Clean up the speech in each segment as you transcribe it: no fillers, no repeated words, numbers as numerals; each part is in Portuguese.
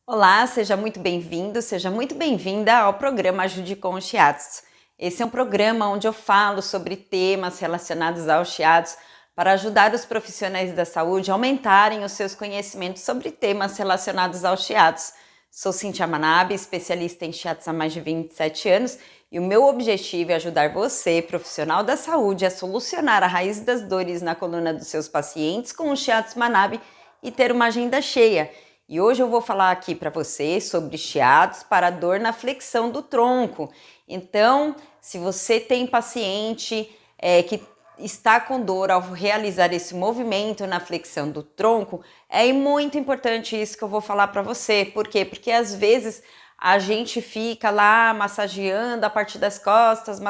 Olá, seja muito bem-vindo, seja muito bem-vinda ao programa Ajude com o Shiatsu. Esse é um programa onde eu falo sobre temas relacionados ao Shiatsu para ajudar os profissionais da saúde a aumentarem os seus conhecimentos sobre temas relacionados ao Shiatsu. Sou Cíntia Manabe, especialista em Shiatsu há mais de 27 anos e o meu objetivo é ajudar você, profissional da saúde, a solucionar a raiz das dores na coluna dos seus pacientes com o Shiatsu Manabe e ter uma agenda cheia. E hoje eu vou falar aqui para você sobre shiatsu para dor na flexão do tronco. Então, se você tem paciente que está com dor ao realizar esse movimento na flexão do tronco, é muito importante isso que eu vou falar para você. Por quê? Porque às vezes a gente fica lá massageando a parte das costas,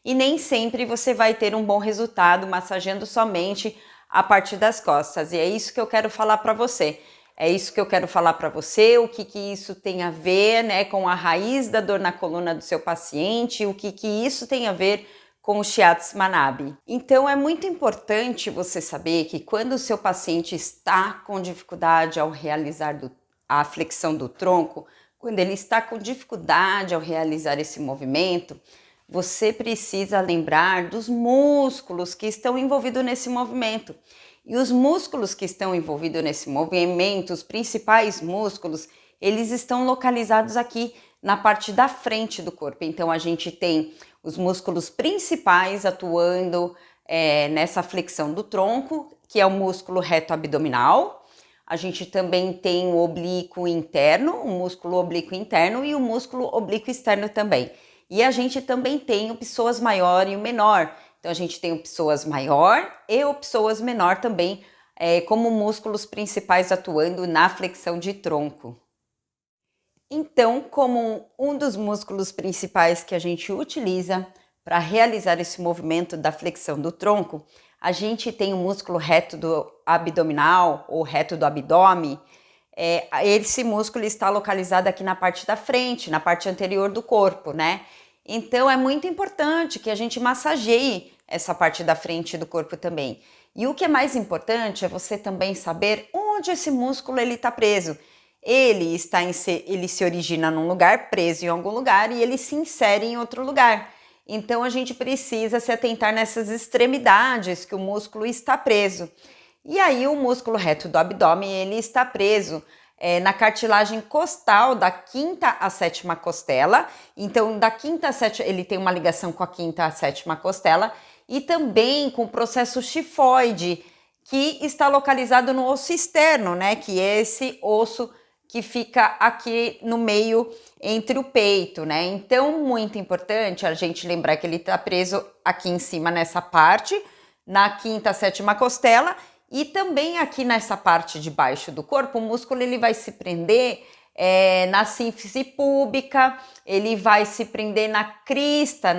e nem sempre você vai ter um bom resultado massageando somente a parte das costas. E é isso que eu quero falar para você. É isso que eu quero falar para você, o que isso tem a ver, né, com a raiz da dor na coluna do seu paciente, o que isso tem a ver com o Shiatsu Manabe. Então é muito importante você saber que quando o seu paciente está com dificuldade ao realizar a flexão do tronco, quando ele está com dificuldade ao realizar esse movimento, você precisa lembrar dos músculos que estão envolvidos nesse movimento. E os músculos que estão envolvidos nesse movimento, os principais músculos, eles estão localizados aqui na parte da frente do corpo. Então a gente tem os músculos principais atuando nessa flexão do tronco, que é o músculo reto abdominal. A gente também tem o oblíquo interno, o músculo oblíquo interno e o músculo oblíquo externo também. E a gente também tem o psoas maior e o menor. Então a gente tem o psoas maior e o psoas menor também como músculos principais atuando na flexão de tronco. Então, como um dos músculos principais que a gente utiliza para realizar esse movimento da flexão do tronco, a gente tem o músculo reto do abdominal ou reto do abdômen. Esse músculo está localizado aqui na parte da frente, na parte anterior do corpo, né? Então é muito importante que a gente massageie essa parte da frente do corpo também. E o que é mais importante é você também saber onde esse músculo ele está preso. Ele se origina num lugar, preso em algum lugar, e ele se insere em outro lugar. Então a gente precisa se atentar nessas extremidades que o músculo está preso. E aí o músculo reto do abdômen ele está preso na cartilagem costal da quinta à sétima costela. Então da quinta à sétima, ele tem uma ligação com a quinta à sétima costela e também com o processo xifoide, que está localizado no osso externo, né? Que é esse osso que fica aqui no meio entre o peito, né? Então, muito importante a gente lembrar que ele está preso aqui em cima nessa parte, na quinta, sétima costela, e também aqui nessa parte de baixo do corpo, o músculo ele vai se prender na sínfise púbica, ele vai se prender na crista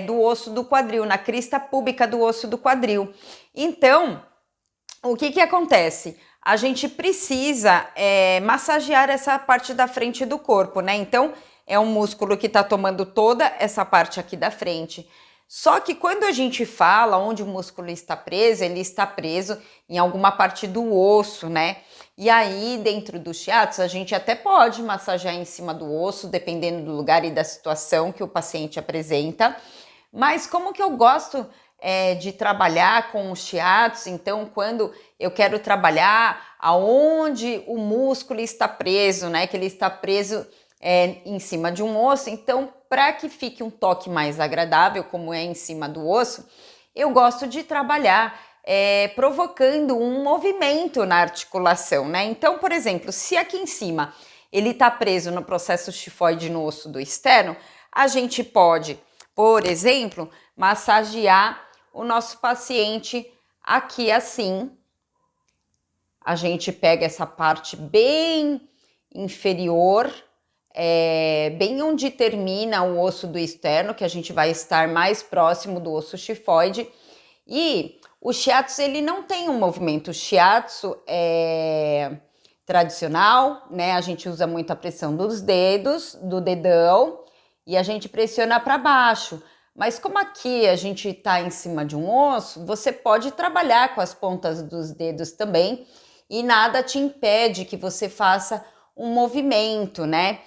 do osso do quadril, na crista púbica do osso do quadril. Então, o que acontece? A gente precisa massagear essa parte da frente do corpo, né? Então, é um músculo que está tomando toda essa parte aqui da frente. Só que quando a gente fala onde o músculo está preso, ele está preso em alguma parte do osso, né? E aí, dentro do shiatsu, a gente até pode massagear em cima do osso, dependendo do lugar e da situação que o paciente apresenta. Mas como que eu gosto de trabalhar com o shiatsu, então quando eu quero trabalhar aonde o músculo está preso, né, que ele está preso em cima de um osso, então para que fique um toque mais agradável, como é em cima do osso, eu gosto de trabalhar provocando um movimento na articulação, né? Então, por exemplo, se aqui em cima ele está preso no processo xifoide no osso do externo, a gente pode, por exemplo, massagear o nosso paciente aqui assim. A gente pega essa parte bem inferior, bem onde termina o osso do externo, que a gente vai estar mais próximo do osso xifoide. E o shiatsu, ele não tem um movimento. O shiatsu tradicional, né? A gente usa muito a pressão dos dedos, do dedão, e a gente pressiona para baixo. Mas como aqui a gente está em cima de um osso, você pode trabalhar com as pontas dos dedos também e nada te impede que você faça um movimento, né?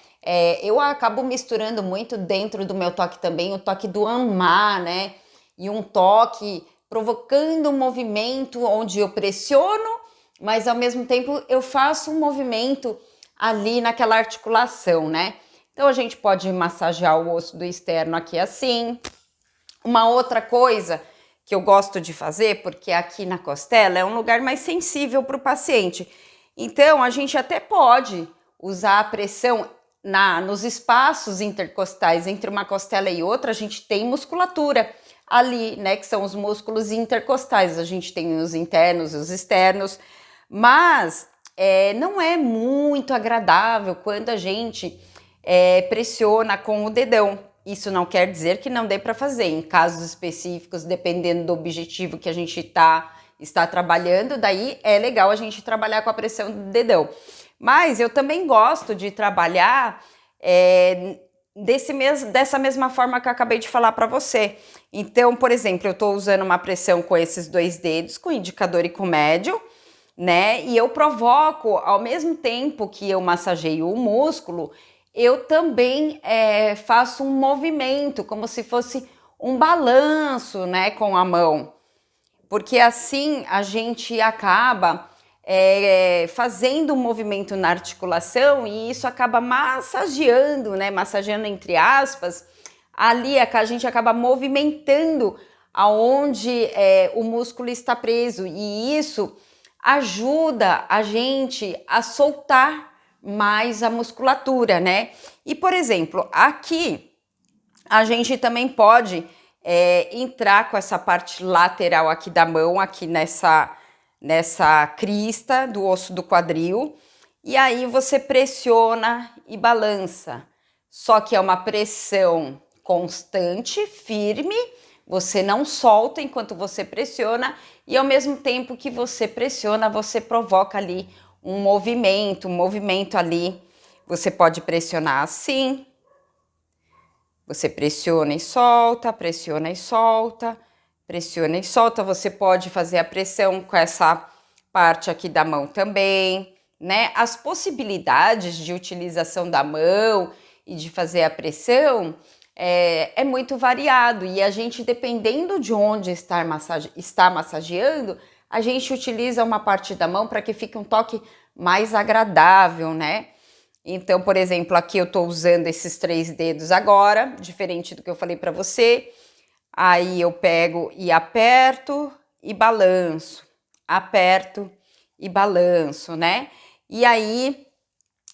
Eu acabo misturando muito dentro do meu toque também o toque do amar, né? E um toque provocando um movimento onde eu pressiono, mas ao mesmo tempo eu faço um movimento ali naquela articulação, né? Então a gente pode massagear o osso do externo aqui assim. Uma outra coisa que eu gosto de fazer, porque aqui na costela é um lugar mais sensível para o paciente. Então a gente até pode usar a pressão nos espaços intercostais entre uma costela e outra. A gente tem musculatura ali, né, que são os músculos intercostais. A gente tem os internos e os externos, mas não é muito agradável quando a gente pressiona com o dedão. Isso não quer dizer que não dê para fazer. Em casos específicos, dependendo do objetivo que a gente está trabalhando, daí é legal a gente trabalhar com a pressão do dedão. Mas eu também gosto de trabalhar dessa mesma forma que eu acabei de falar para você. Então, por exemplo, eu estou usando uma pressão com esses 2 dedos, com o indicador e com o médio, né? E eu provoco, ao mesmo tempo que eu massageio o músculo, eu também faço um movimento, como se fosse um balanço, né, com a mão. Porque assim a gente acaba fazendo um movimento na articulação e isso acaba massageando, né, massageando entre aspas, ali a gente acaba movimentando aonde o músculo está preso e isso ajuda a gente a soltar mais a musculatura, né? E, por exemplo, aqui a gente também pode entrar com essa parte lateral aqui da mão, aqui nessa crista do osso do quadril, e aí você pressiona e balança. Só que é uma pressão constante, firme, você não solta enquanto você pressiona, e ao mesmo tempo que você pressiona, você provoca ali um movimento ali. Você pode pressionar assim, você pressiona e solta, pressiona e solta, pressiona e solta. Você pode fazer a pressão com essa parte aqui da mão também, né? As possibilidades de utilização da mão e de fazer a pressão é muito variado e a gente, dependendo de onde está massageando, a gente utiliza uma parte da mão para que fique um toque mais agradável, né? Então, por exemplo, aqui eu tô usando esses 3 dedos agora, diferente do que eu falei para você. Aí eu pego e aperto e balanço, aperto e balanço, né? E aí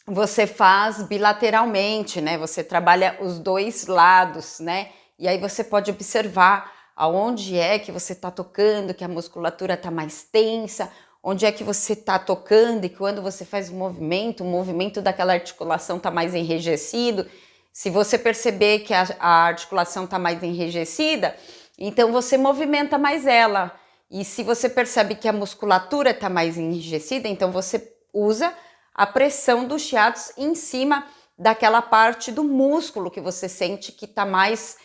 você faz bilateralmente, né? Você trabalha os 2 lados, né? E aí você pode observar aonde é que você está tocando, que a musculatura está mais tensa, onde é que você está tocando e quando você faz o movimento daquela articulação está mais enrijecido. Se você perceber que a articulação está mais enrijecida, então você movimenta mais ela. E se você percebe que a musculatura está mais enrijecida, então você usa a pressão dos chiatos em cima daquela parte do músculo que você sente que está mais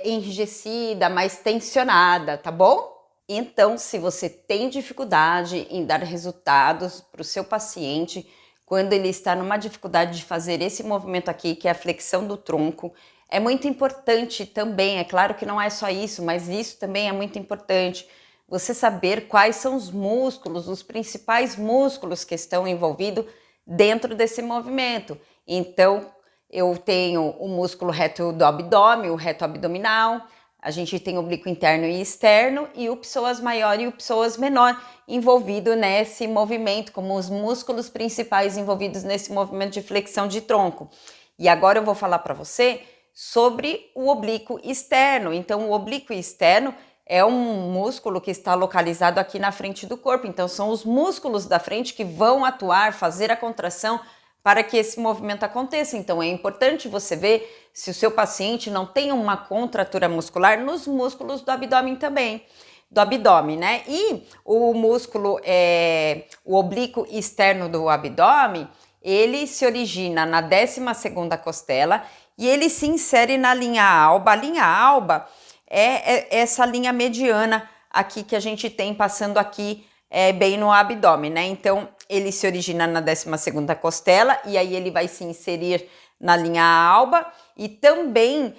enrijecida, mais tensionada, tá bom? Então, se você tem dificuldade em dar resultados para o seu paciente, quando ele está numa dificuldade de fazer esse movimento aqui, que é a flexão do tronco, é muito importante também, é claro que não é só isso, mas isso também é muito importante, você saber quais são os músculos, os principais músculos que estão envolvidos dentro desse movimento. Então, eu tenho o músculo reto do abdômen, o reto abdominal, a gente tem o oblíquo interno e externo e o psoas maior e o psoas menor envolvido nesse movimento, como os músculos principais envolvidos nesse movimento de flexão de tronco. E agora eu vou falar para você sobre o oblíquo externo. Então, o oblíquo externo é um músculo que está localizado aqui na frente do corpo. Então, são os músculos da frente que vão atuar, fazer a contração para que esse movimento aconteça. Então, é importante você ver se o seu paciente não tem uma contratura muscular nos músculos do abdômen também, do abdômen, né? E o músculo, o oblíquo externo do abdômen, ele se origina na 12ª costela e ele se insere na linha alba. A linha alba é essa linha mediana aqui que a gente tem passando aqui bem no abdômen, né? Então, ele se origina na 12ª costela e aí ele vai se inserir na linha alba e também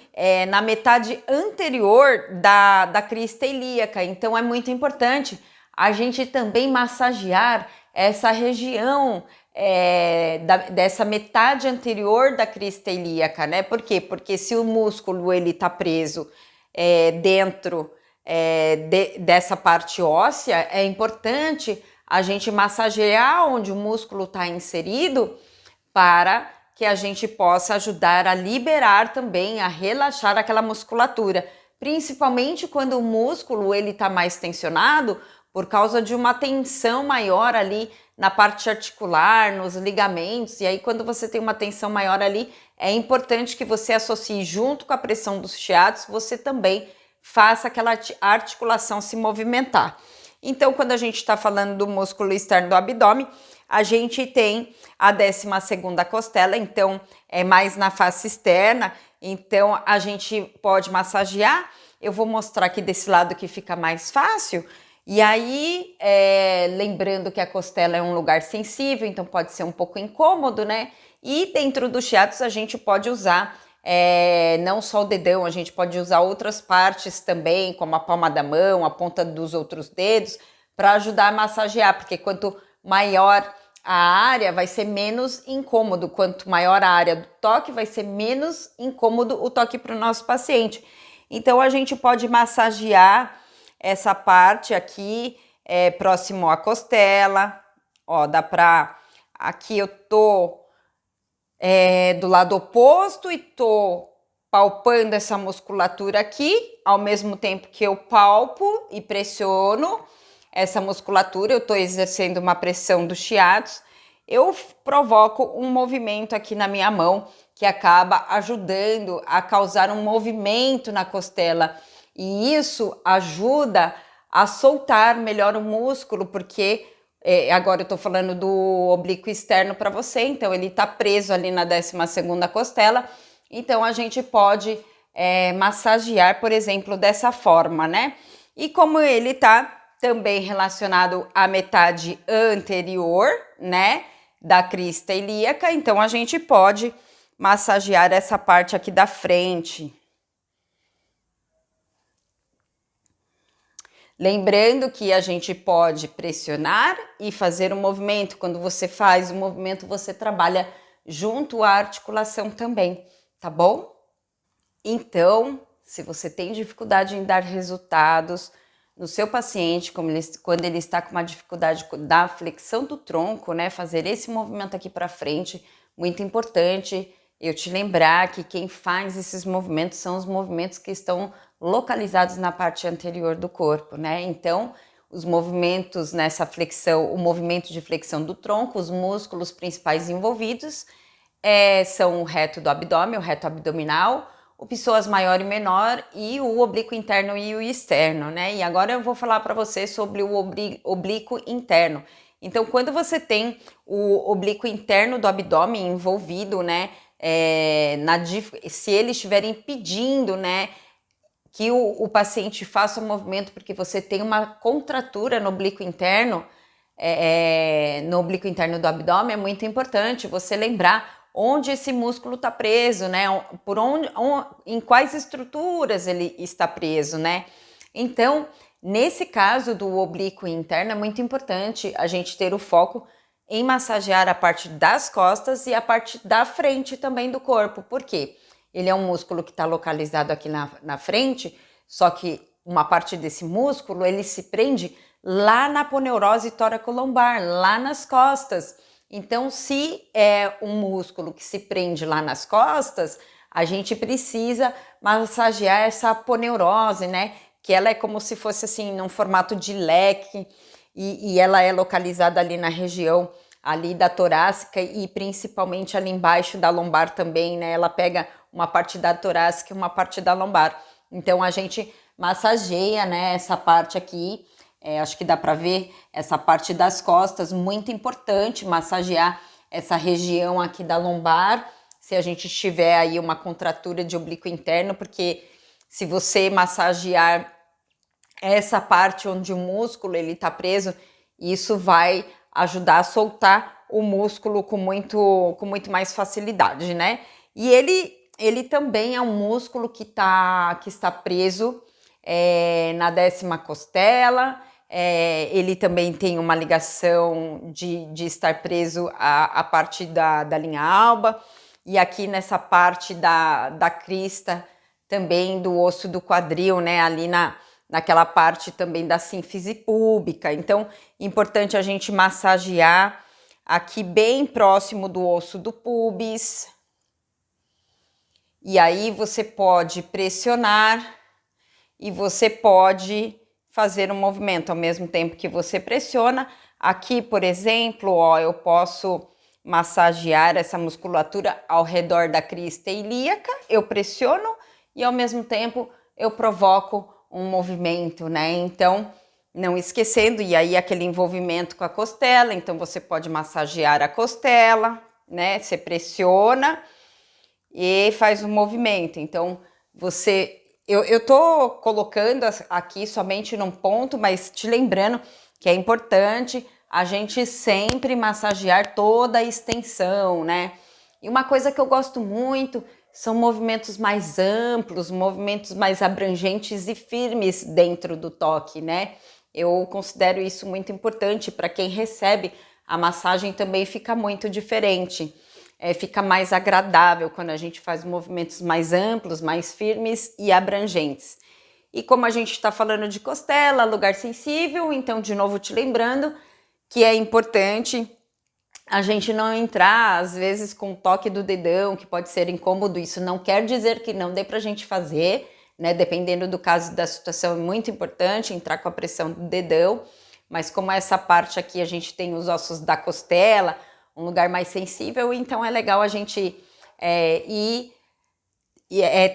na metade anterior da crista ilíaca. Então é muito importante a gente também massagear essa região dessa metade anterior da crista ilíaca, né? Por quê? Porque se o músculo ele tá preso dentro dessa parte óssea, é importante a gente massagear onde o músculo está inserido para que a gente possa ajudar a liberar também, a relaxar aquela musculatura, principalmente quando o músculo ele está mais tensionado por causa de uma tensão maior ali na parte articular, nos ligamentos, e aí quando você tem uma tensão maior ali, é importante que você associe junto com a pressão dos shiatos, você também faça aquela articulação se movimentar. Então, quando a gente está falando do músculo externo do abdômen, a gente tem a 12ª costela, então é mais na face externa, então a gente pode massagear. Eu vou mostrar aqui desse lado que fica mais fácil. E aí, lembrando que a costela é um lugar sensível, então pode ser um pouco incômodo, né? E dentro dos shiatos a gente pode usar não só o dedão, a gente pode usar outras partes também, como a palma da mão, a ponta dos outros dedos, para ajudar a massagear, porque quanto maior a área, vai ser menos incômodo. Quanto maior a área do toque, vai ser menos incômodo o toque para o nosso paciente. Então, a gente pode massagear essa parte aqui, próximo à costela. Ó, dá pra... Aqui eu tô do lado oposto e tô palpando essa musculatura aqui, ao mesmo tempo que eu palpo e pressiono essa musculatura, eu tô exercendo uma pressão dos shiatos, eu provoco um movimento aqui na minha mão que acaba ajudando a causar um movimento na costela. E isso ajuda a soltar melhor o músculo, porque agora eu tô falando do oblíquo externo para você, então ele tá preso ali na 12ª costela, então a gente pode massagear, por exemplo, dessa forma, né? E como ele tá também relacionado à metade anterior, né, da crista ilíaca, então a gente pode massagear essa parte aqui da frente. Lembrando que a gente pode pressionar e fazer um movimento. Quando você faz o movimento, você trabalha junto à articulação também, tá bom? Então, se você tem dificuldade em dar resultados no seu paciente, quando ele está com uma dificuldade da flexão do tronco, né, fazer esse movimento aqui para frente, muito importante eu te lembrar que quem faz esses movimentos são os movimentos que estão localizados na parte anterior do corpo, né? Então, os movimentos nessa flexão, o movimento de flexão do tronco, os músculos principais envolvidos são o reto do abdômen, o reto abdominal, o psoas maior e menor e o oblíquo interno e o externo, né? E agora eu vou falar para você sobre o oblíquo interno. Então, quando você tem o oblíquo interno do abdômen envolvido, né? Se eles estiverem pedindo, né? Que o paciente faça o movimento porque você tem uma contratura no oblíquo interno, do abdômen, é muito importante você lembrar onde esse músculo está preso, né? Em quais estruturas ele está preso, né? Então, nesse caso do oblíquo interno, é muito importante a gente ter o foco em massagear a parte das costas e a parte da frente também do corpo. Por quê? Ele é um músculo que está localizado aqui na frente, só que uma parte desse músculo, ele se prende lá na aponeurose tóraco-lombar, lá nas costas. Então, se é um músculo que se prende lá nas costas, a gente precisa massagear essa aponeurose, né? Que ela é como se fosse assim, num formato de leque, e ela é localizada ali na região ali da torácica e principalmente ali embaixo da lombar também, né? Ela pega uma parte da torácica e uma parte da lombar. Então, a gente massageia, né, essa parte aqui. Acho que dá para ver essa parte das costas, muito importante massagear essa região aqui da lombar, se a gente tiver aí uma contratura de oblíquo interno, porque se você massagear essa parte onde o músculo ele tá preso, isso vai ajudar a soltar o músculo com muito mais facilidade, né? E ele também é um músculo que está preso na 10ª costela. Ele também tem uma ligação de estar preso à parte da linha alba, e aqui nessa parte da crista também do osso do quadril, né? Ali naquela parte também da sínfise púbica. Então, importante a gente massagear aqui bem próximo do osso do pubis. E aí você pode pressionar e você pode fazer um movimento ao mesmo tempo que você pressiona. Aqui, por exemplo, ó, eu posso massagear essa musculatura ao redor da crista ilíaca, eu pressiono e ao mesmo tempo eu provoco um movimento, né? Então, não esquecendo, e aí aquele envolvimento com a costela, então você pode massagear a costela, né? Você pressiona e faz um movimento. Então, eu tô colocando aqui somente num ponto, mas te lembrando que é importante a gente sempre massagear toda a extensão, né? E uma coisa que eu gosto muito são movimentos mais amplos, movimentos mais abrangentes e firmes dentro do toque, né? Eu considero isso muito importante. Para quem recebe a massagem também fica muito diferente. Fica mais agradável quando a gente faz movimentos mais amplos, mais firmes e abrangentes. E como a gente está falando de costela, lugar sensível, então de novo te lembrando que é importante a gente não entrar, às vezes, com o toque do dedão, que pode ser incômodo. Isso não quer dizer que não dê pra gente fazer, né? Dependendo do caso da situação, é muito importante entrar com a pressão do dedão. Mas como essa parte aqui a gente tem os ossos da costela, um lugar mais sensível, então é legal a gente ir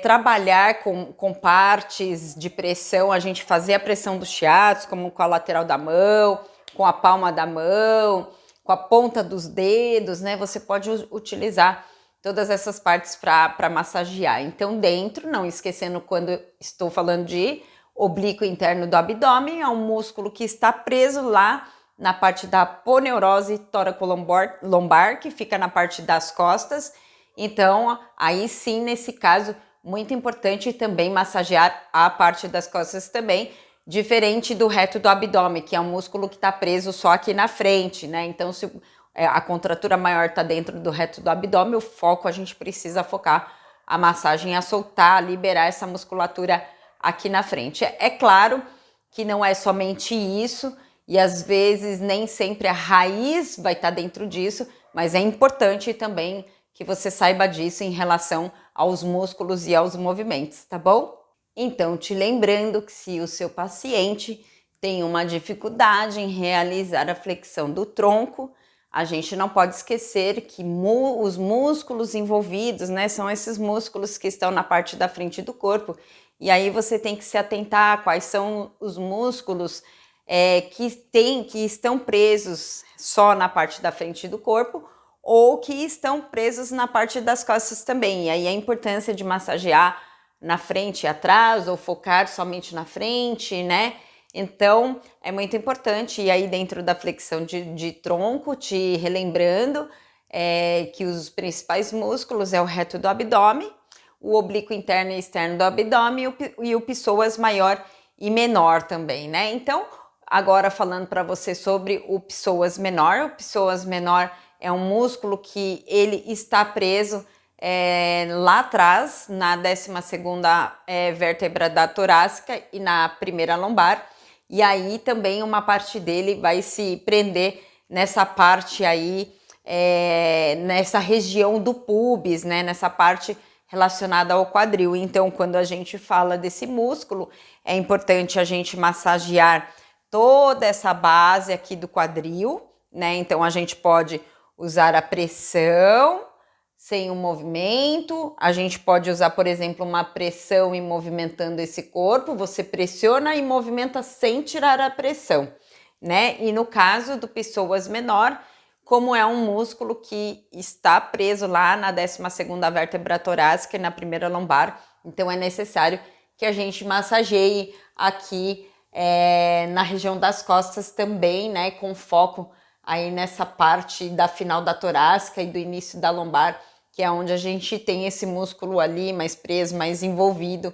trabalhar com partes de pressão, a gente fazer a pressão dos shiatos, como com a lateral da mão, com a palma da mão, com a ponta dos dedos, né? Você pode utilizar todas essas partes para massagear. Então, dentro, não esquecendo quando estou falando de oblíquo interno do abdômen, é um músculo que está preso lá na parte da aponeurose tóraco-lombar, que fica na parte das costas. Então, aí sim, nesse caso, muito importante também massagear a parte das costas também, diferente do reto do abdômen, que é um músculo que está preso só aqui na frente, né? Então, se a contratura maior está dentro do reto do abdômen, o foco a gente precisa focar a massagem a soltar, a liberar essa musculatura aqui na frente. É claro que não é somente isso, e às vezes nem sempre a raiz vai estar dentro disso, mas é importante também que você saiba disso em relação aos músculos e aos movimentos, tá bom? Então, te lembrando que se o seu paciente tem uma dificuldade em realizar a flexão do tronco, a gente não pode esquecer que os músculos envolvidos, né, são esses músculos que estão na parte da frente do corpo, e aí você tem que se atentar a quais são os músculos que estão presos só na parte da frente do corpo ou que estão presos na parte das costas também. E aí a importância de massagear na frente e atrás ou focar somente na frente, né? Então, é muito importante. E aí dentro da flexão de tronco, te relembrando que os principais músculos é o reto do abdômen, o oblíquo interno e externo do abdômen e o psoas maior e menor também, né? Então, agora falando para você sobre o psoas menor. O psoas menor é um músculo que ele está preso lá atrás, na 12ª vértebra da torácica e na primeira lombar. E aí também uma parte dele vai se prender nessa parte aí, nessa região do pubis, né? Nessa parte relacionada ao quadril. Então, quando a gente fala desse músculo, é importante a gente massagear toda essa base aqui do quadril, né? Então, a gente pode usar a pressão sem o movimento. A gente pode usar, por exemplo, uma pressão e movimentando esse corpo. Você pressiona e movimenta sem tirar a pressão, né? E no caso do psoas menor, como é um músculo que está preso lá na 12ª vértebra torácica e na primeira lombar, então é necessário que a gente massageie aqui na região das costas também, né, com foco aí nessa parte da final da torácica e do início da lombar, que é onde a gente tem esse músculo ali mais preso, mais envolvido.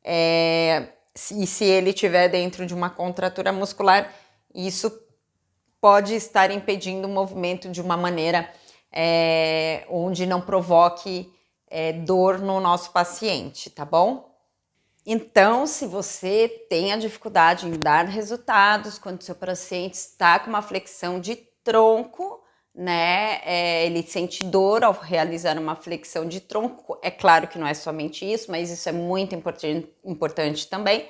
E se ele estiver dentro de uma contratura muscular, isso pode estar impedindo o movimento de uma maneira onde não provoque dor no nosso paciente, tá bom? Então, se você tem a dificuldade em dar resultados quando seu paciente está com uma flexão de tronco, né? Ele sente dor ao realizar uma flexão de tronco. É claro que não é somente isso, mas isso é muito importante também.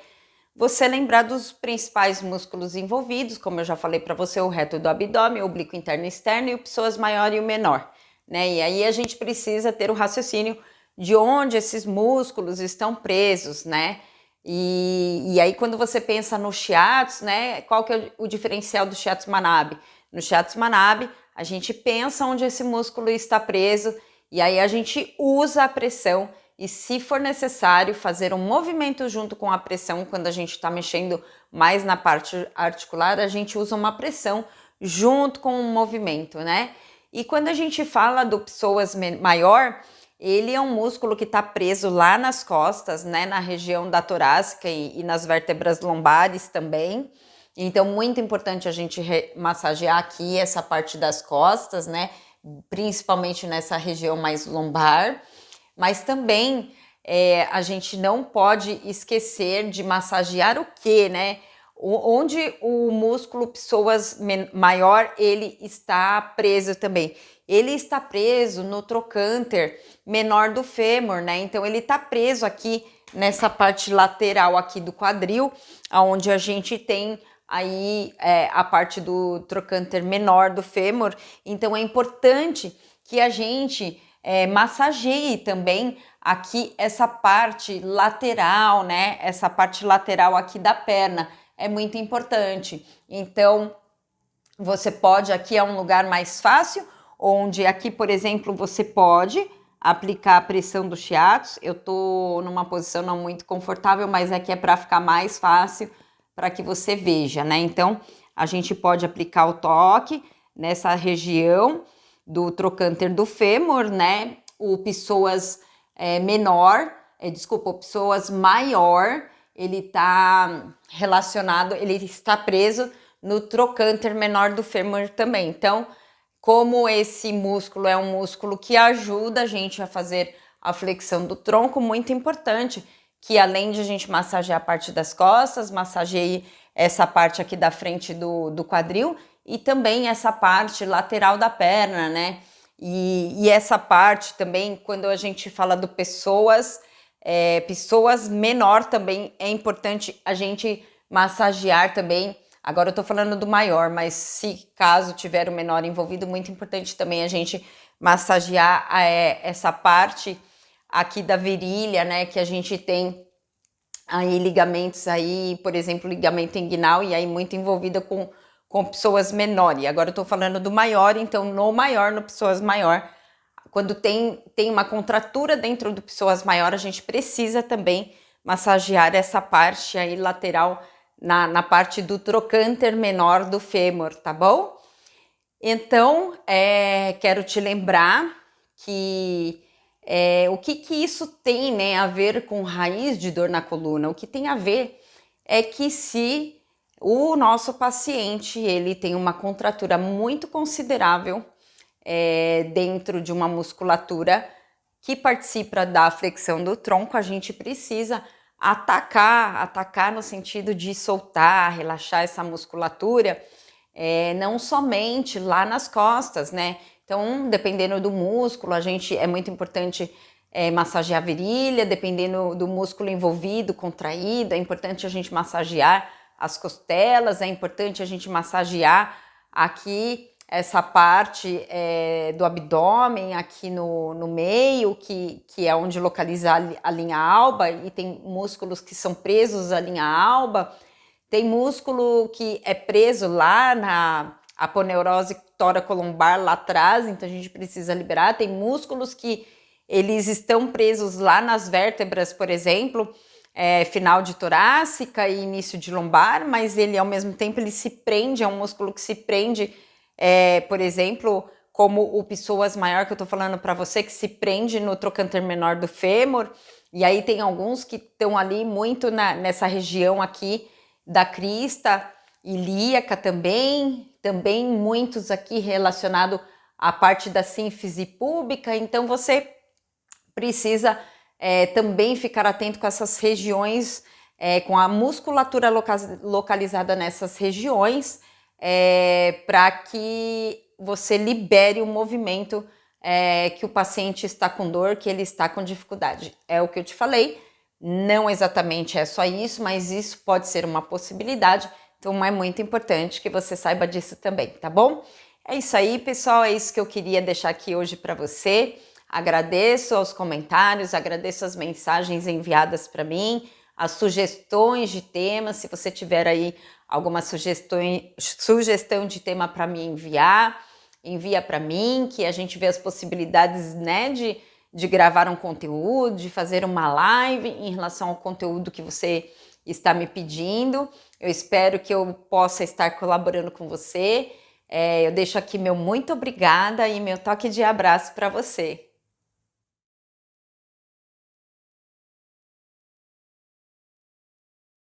Você lembrar dos principais músculos envolvidos, como eu já falei para você, o reto do abdômen, o oblíquo interno e externo e o psoas maior e o menor, né? E aí a gente precisa ter o raciocínio de onde esses músculos estão presos, né? E aí quando você pensa no shiatsu, né? Qual que é o diferencial do shiatsu manabe? No shiatsu manabe, a gente pensa onde esse músculo está preso e aí a gente usa a pressão e, se for necessário, fazer um movimento junto com a pressão. Quando a gente está mexendo mais na parte articular, a gente usa uma pressão junto com o movimento, né? E quando a gente fala do psoas maior, ele é um músculo que está preso lá nas costas, né? Na região da torácica e nas vértebras lombares também. Então, muito importante a gente massagear aqui essa parte das costas, né? Principalmente nessa região mais lombar. Mas também a gente não pode esquecer de massagear o quê, né? Onde o músculo psoas maior ele está preso também. Ele está preso no trocânter menor do fêmur, né? Então ele está preso aqui nessa parte lateral aqui do quadril, onde a gente tem aí a parte do trocânter menor do fêmur. Então é importante que a gente massageie também aqui essa parte lateral, né? Essa parte lateral aqui da perna é muito importante. Então, você pode, aqui é um lugar mais fácil, onde aqui, por exemplo, você pode aplicar a pressão do shiatsu. Eu tô numa posição não muito confortável, mas aqui é para ficar mais fácil para que você veja, né? Então, a gente pode aplicar o toque nessa região do trocânter do fêmur, né? O psoas o psoas maior, ele está relacionado, ele está preso no trocânter menor do fêmur também. Então, como esse músculo é um músculo que ajuda a gente a fazer a flexão do tronco, muito importante que, além de a gente massagear a parte das costas, massageie essa parte aqui da frente do quadril e também essa parte lateral da perna, né? E essa parte também, quando a gente fala do psoas menor, também é importante a gente massagear também. Agora eu tô falando do maior, mas se caso tiver o menor envolvido, muito importante também a gente massagear essa parte aqui da virilha, né? Que a gente tem aí ligamentos aí, por exemplo, ligamento inguinal, e aí muito envolvida com psoas menor. E agora eu tô falando do maior, então no maior, no psoas maior, quando tem uma contratura dentro do psoas maior, a gente precisa também massagear essa parte aí lateral, na parte do trocânter menor do fêmur, tá bom? Então, quero te lembrar que o que isso tem, né, a ver com raiz de dor na coluna. O que tem a ver é que se o nosso paciente ele tem uma contratura muito considerável dentro de uma musculatura que participa da flexão do tronco, a gente precisa atacar no sentido de soltar, relaxar essa musculatura, não somente lá nas costas, né? Então, dependendo do músculo, é muito importante massagear a virilha, dependendo do músculo envolvido, contraído, é importante a gente massagear as costelas, é importante a gente massagear aqui essa parte do abdômen, aqui no meio, que é onde localiza a linha alba, e tem músculos que são presos à linha alba, tem músculo que é preso lá na aponeurose toracolombar lá atrás, então a gente precisa liberar, tem músculos que eles estão presos lá nas vértebras, por exemplo, final de torácica e início de lombar, mas ele ao mesmo tempo ele se prende, é um músculo que se prende por exemplo, como o psoas maior que eu tô falando para você, que se prende no trocânter menor do fêmur, e aí tem alguns que estão ali muito nessa região aqui da crista ilíaca também muitos aqui relacionado à parte da sínfise púbica, então você precisa também ficar atento com essas regiões, com a musculatura localizada nessas regiões, para que você libere o movimento que o paciente está com dor, que ele está com dificuldade. É o que eu te falei, não exatamente é só isso, mas isso pode ser uma possibilidade, então é muito importante que você saiba disso também, tá bom? É isso aí, pessoal, é isso que eu queria deixar aqui hoje para você. Agradeço aos comentários, agradeço as mensagens enviadas para mim, as sugestões de temas. Se você tiver aí alguma sugestão de tema para me enviar, envia para mim, que a gente vê as possibilidades, né, de gravar um conteúdo, de fazer uma live em relação ao conteúdo que você está me pedindo. Eu espero que eu possa estar colaborando com você. Eu deixo aqui meu muito obrigada e meu toque de abraço para você.